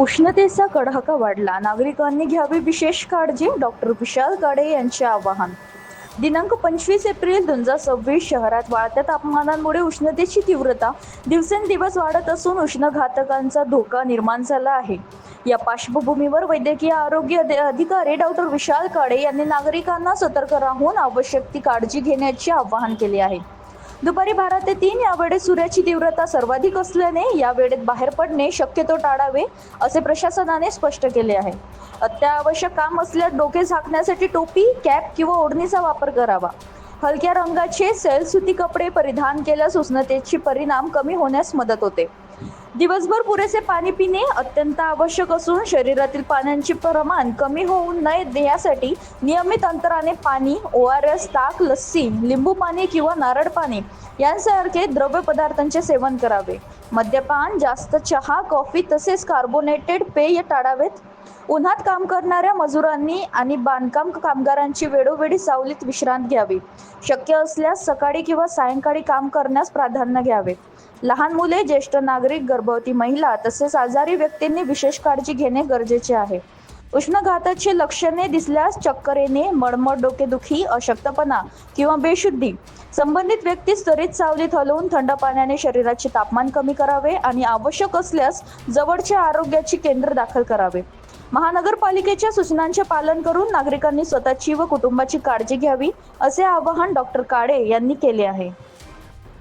उष्णतेचा कडाका वाढला, नागरिकांनी घ्यावी विशेष काळजी. डॉक्टर विशाल काळे यांचे आवाहन. दिनांक 25 एप्रिल 2026 शहरात वाढत्या तापमानामुळे उष्णतेची तीव्रता दिवसेंदिवस वाढत असून उष्णघातकांचा धोका निर्माण झाला आहे. या पार्श्वभूमीवर वैद्यकीय आरोग्य अधिकारी डॉक्टर विशाल काळे यांनी नागरिकांना सतर्क राहून आवश्यक ती काळजी घेण्याचे आवाहन केले आहे. दुपारी 12 ते 3 या वेळेत सूर्याची तीव्रता सर्वाधिक असल्याने या वेळेत बाहेर पडणे शक्यतो टाळावे असे प्रशासनाने स्पष्ट केले आहे. अत्यावश्यक काम असल्यास डोके झाकण्यासाठी टोपी, कॅप किंवा ओढणीचा वापर करावा. हलक्या रंगाचे सैलसुती कपडे परिधान केल्यास उष्णतेचे परिणाम कमी होण्यास मदत होते. दिवसभर पुरेसे पाणी पिणे अत्यंत आवश्यक असून शरीरातील पाण्याचे प्रमाण कमी होऊ नये यासाठी नियमित अंतराने पाणी, ORS, ताक, लस्सी, लिंबू पाणी किंवा नारळ पाणी यांसारखे द्रव्य पदार्थांचे सेवन करावे. मद्यपान, जास्त चहा, कॉफी तसेच कार्बोनेटेड पेय टाळावेत. उन्हात काम करणाऱ्या मजुरांनी आणि बांधकाम कामगारांची वेळोवेळी सावलीत विश्रांती घ्यावी. शक्य असल्यास सकाळी किंवा सायंकाळी काम करण्यास प्राधान्य घ्यावे. लहान मुले, ज्येष्ठ नागरिक, गर्भवती महिला तसेच आजारी व्यक्तींनी विशेष काळजी घेणे गरजेचे आहे. उष्णघाताची लक्षणे दिसल्यास चक्कर येणे, मळमळ, डोकेदुखी, अशक्तपणा किंवा बेशुद्धी संबंधित व्यक्तीस त्वरित सावलीत हलवून थंड पाण्याने शरीराचे तापमान कमी करावे आणि आवश्यक असल्यास जवळच्या आरोग्याची केंद्र दाखल करावे. महानगरपालिकेच्या सूचनांचे पालन करून नागरिकांनी स्वतःची व कुटुंबाची काळजी घ्यावी असे आवाहन डॉक्टर काळे यांनी केले आहे.